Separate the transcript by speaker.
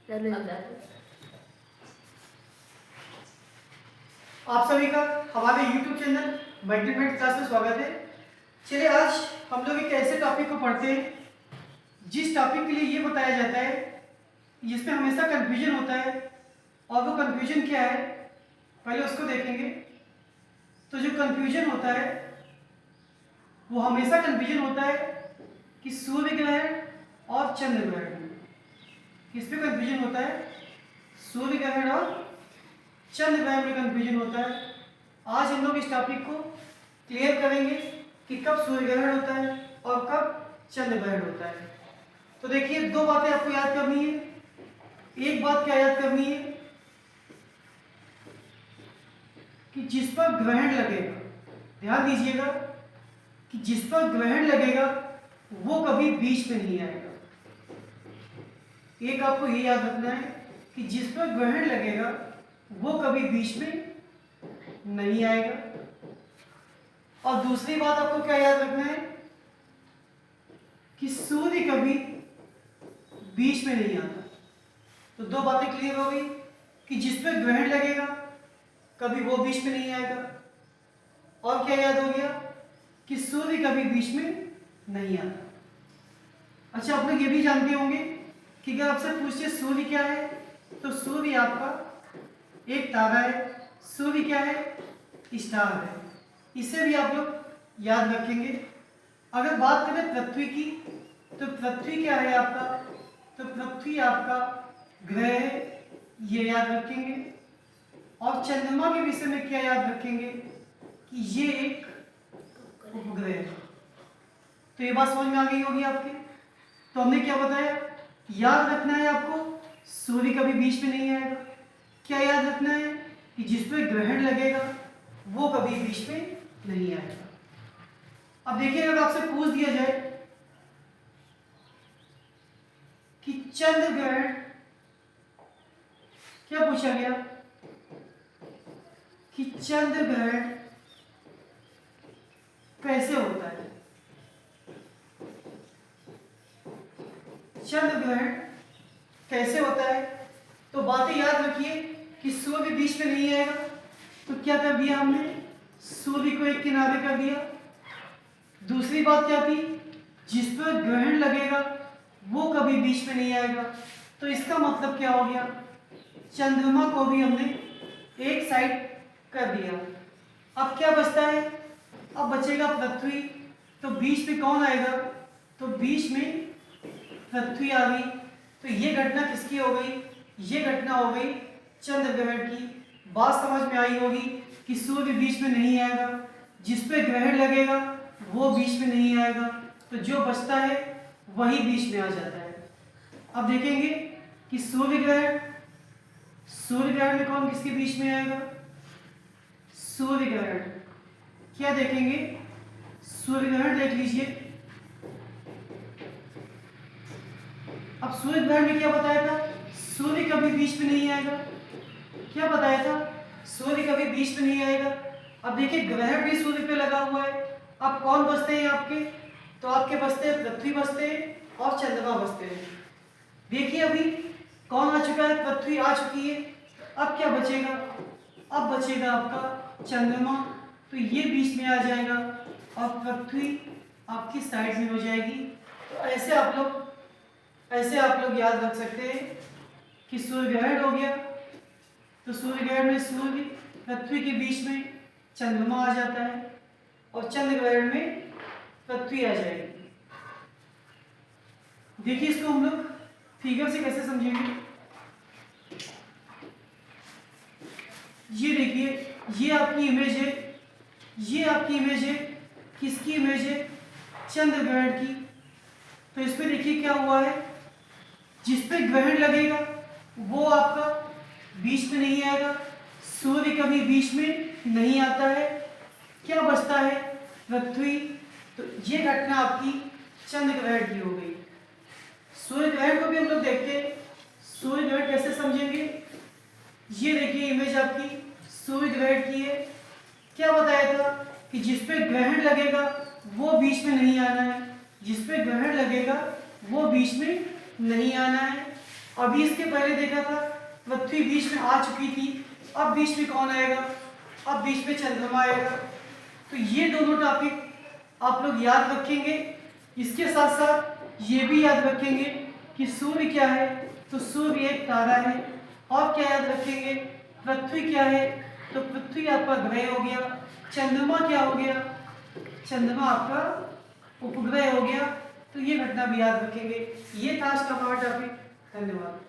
Speaker 1: आप सभी का हमारे YouTube चैनल मल्टीमेट क्लास में स्वागत है। चलिए आज हम लोग एक ऐसे टॉपिक को पढ़ते हैं जिस टॉपिक के लिए ये बताया जाता है जिसमें हमेशा कंफ्यूजन होता है। और वो कंफ्यूजन क्या है पहले उसको देखेंगे। तो जो कंफ्यूजन होता है वो हमेशा कंफ्यूजन होता है कि सूर्य ग्रहण और चंद्र ग्रहण में। किस पे कंफ्यूजन होता है? सूर्य ग्रहण और चंद्र ग्रहण में कंफ्यूजन होता है। आज हम लोग इस टॉपिक को क्लियर करेंगे कि कब सूर्य ग्रहण होता है और कब चंद्र ग्रहण होता है। तो देखिए दो बातें आपको याद करनी है। एक बात क्या याद करनी है कि जिस पर ग्रहण लगेगा, ध्यान दीजिएगा कि जिस पर ग्रहण लगेगा वो कभी बीच में नहीं आएगा। एक आपको ये याद रखना है कि जिस पर ग्रहण लगेगा वो कभी बीच में नहीं आएगा। और दूसरी बात आपको क्या याद रखना है कि सूर्य कभी बीच में नहीं आता। तो दो बातें क्लियर हो गई कि जिस पर ग्रहण लगेगा कभी वो बीच में नहीं आएगा। और क्या याद हो गया कि सूर्य कभी बीच में नहीं आता। अच्छा, आप लोग ये भी जानते होंगे कि अगर आपसे पूछे सूर्य क्या है तो सूर्य आपका एक तारा है। सूर्य क्या है? स्टार है। इसे भी आप लोग याद रखेंगे। अगर बात करें पृथ्वी की तो पृथ्वी क्या है आपका? तो पृथ्वी आपका ग्रह है, ये याद रखेंगे। और चंद्रमा के विषय में क्या याद रखेंगे कि ये एक उपग्रह है। तो ये बात समझ में आ गई होगी आपके। तो हमने क्या बताया? याद रखना है आपको सूर्य कभी बीच में नहीं आएगा। क्या याद रखना है कि जिस पर ग्रहण लगेगा वो कभी बीच में नहीं आएगा। अब देखिए, अगर आपसे पूछ दिया जाए कि चंद्र ग्रहण, क्या पूछा गया कि चंद्र ग्रहण कैसे होता है? चंद्र ग्रहण कैसे होता है? तो बातें याद रखिए कि सूर्य बीच में नहीं आएगा। तो क्या कर दिया हमने? सूर्य को एक किनारे कर दिया। दूसरी बात क्या थी? जिस पर ग्रहण लगेगा वो कभी बीच में नहीं आएगा। तो इसका मतलब क्या हो गया? चंद्रमा को भी हमने एक साइड कर दिया। अब क्या बचता है? अब बचेगा पृथ्वी। तो बीच में कौन आएगा? तो बीच में पृथ्वी आ गई। तो ये घटना किसकी हो गई? ये घटना हो गई चंद्र ग्रहण की। बात समझ में आई होगी कि सूर्य बीच में नहीं आएगा, जिस पे ग्रहण लगेगा वो बीच में नहीं आएगा। तो जो बचता है वही बीच में आ जाता है। अब देखेंगे कि सूर्य ग्रहण में कौन किसके बीच में आएगा? सूर्य ग्रहण क्या देखेंगे? सूर्य ग्रहण देख लीजिए। अब सूर्य ग्रहण में क्या बताया था? सूर्य कभी बीच में नहीं आएगा। क्या बताया था? सूर्य कभी बीच में नहीं आएगा। अब देखिए, ग्रहण भी सूर्य पे लगा हुआ है। अब कौन बचते हैं आपके? तो आपके बचते हैं पृथ्वी बचते हैं और चंद्रमा बचते हैं। देखिए अभी कौन आ चुका है? पृथ्वी आ चुकी है। अब क्या बचेगा? अब बचेगा आपका चंद्रमा। तो ये बीच में आ जाएगा और पृथ्वी आपकी साइड में हो जाएगी। तो ऐसे आप लोग याद रख सकते हैं कि सूर्य ग्रहण हो गया तो सूर्य ग्रहण में सूर्य पृथ्वी के बीच में चंद्रमा आ जाता है और चंद्र ग्रहण में पृथ्वी आ जाएगी। देखिए इसको हम लोग फिगर से कैसे समझेंगे। ये देखिए, ये आपकी इमेज है। ये आपकी इमेज है। किसकी इमेज है? चंद्र ग्रहण की। तो इसमें देखिए क्या हुआ है, जिस पे ग्रहण लगेगा वो आपका बीच में नहीं आएगा। सूर्य कभी बीच में नहीं आता है। क्या बचता है? पृथ्वी। तो ये घटना आपकी चंद्र ग्रहण की हो गई। सूर्य ग्रहण को भी हम लोग देखते हैं। सूर्य ग्रहण कैसे समझेंगे? ये देखिए इमेज आपकी सूर्य ग्रहण की है। क्या बताया था कि जिस पे ग्रहण लगेगा वो बीच में नहीं आना है। जिस पे ग्रहण लगेगा वो बीच में नहीं आना है। अभी इसके पहले देखा था पृथ्वी बीच में आ चुकी थी, अब बीच में कौन आएगा, अब बीच में चंद्रमा आएगा। तो ये दोनों टॉपिक आप लोग याद रखेंगे। इसके साथ साथ ये भी याद रखेंगे कि सूर्य क्या है, तो सूर्य एक तारा है। और क्या याद रखेंगे, पृथ्वी क्या है, तो पृथ्वी आपका ग्रह हो गया। चंद्रमा क्या हो गया, चंद्रमा आपका उपग्रह हो गया। तो ये घटना भी याद रखेंगे। ये था आज का हमारा टॉपिक। धन्यवाद।